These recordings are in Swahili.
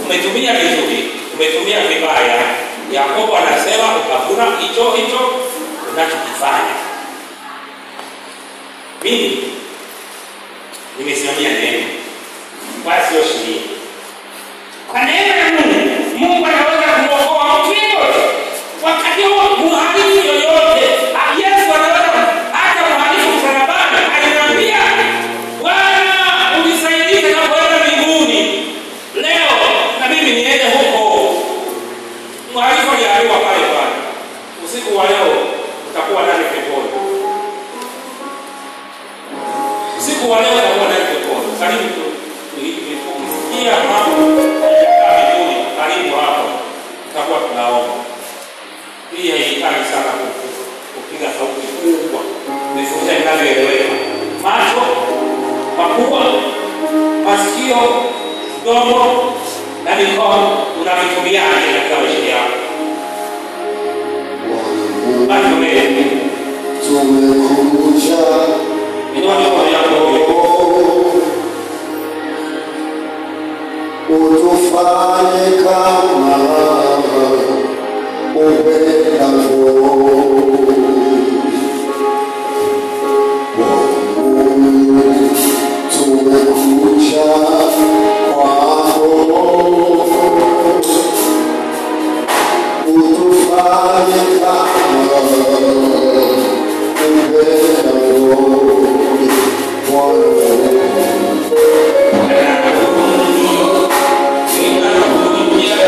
umetumia vizuri, umetumia vibaya. Yakobo anasema utavuna hicho unachokifanya. Mimi nimesimamia neema, wala sio sheria. Kwa neema ya Mungu anaweza kumwokoa mtu yeyote. Wakati huo mhalifu yoyote, Yesu anaweza hata mhalifu msalabani alimwambia, Bwana unisaidie na kwenda mbinguni. Leo na mimi niende huko. Mhalifu aliambiwa pale pale, usiku wa leo utakuwa ndani peponi. Usiku wa leo utakuwa ndani peponi. Karibu tuifikia mambo ya mbinguni, karibu hapo. Tutakuwa tunaomba. Hii haihitaji sana kupiga sauti kubwa. Nifunze inavyoeleweka. Macho, mapua, masikio, mdomo na mikono unavitumiaje katika maisha yako? Tumekuja utufanye kama upendavyo. Tumekuja kwako utufanye kama upendavyo.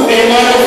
Amen.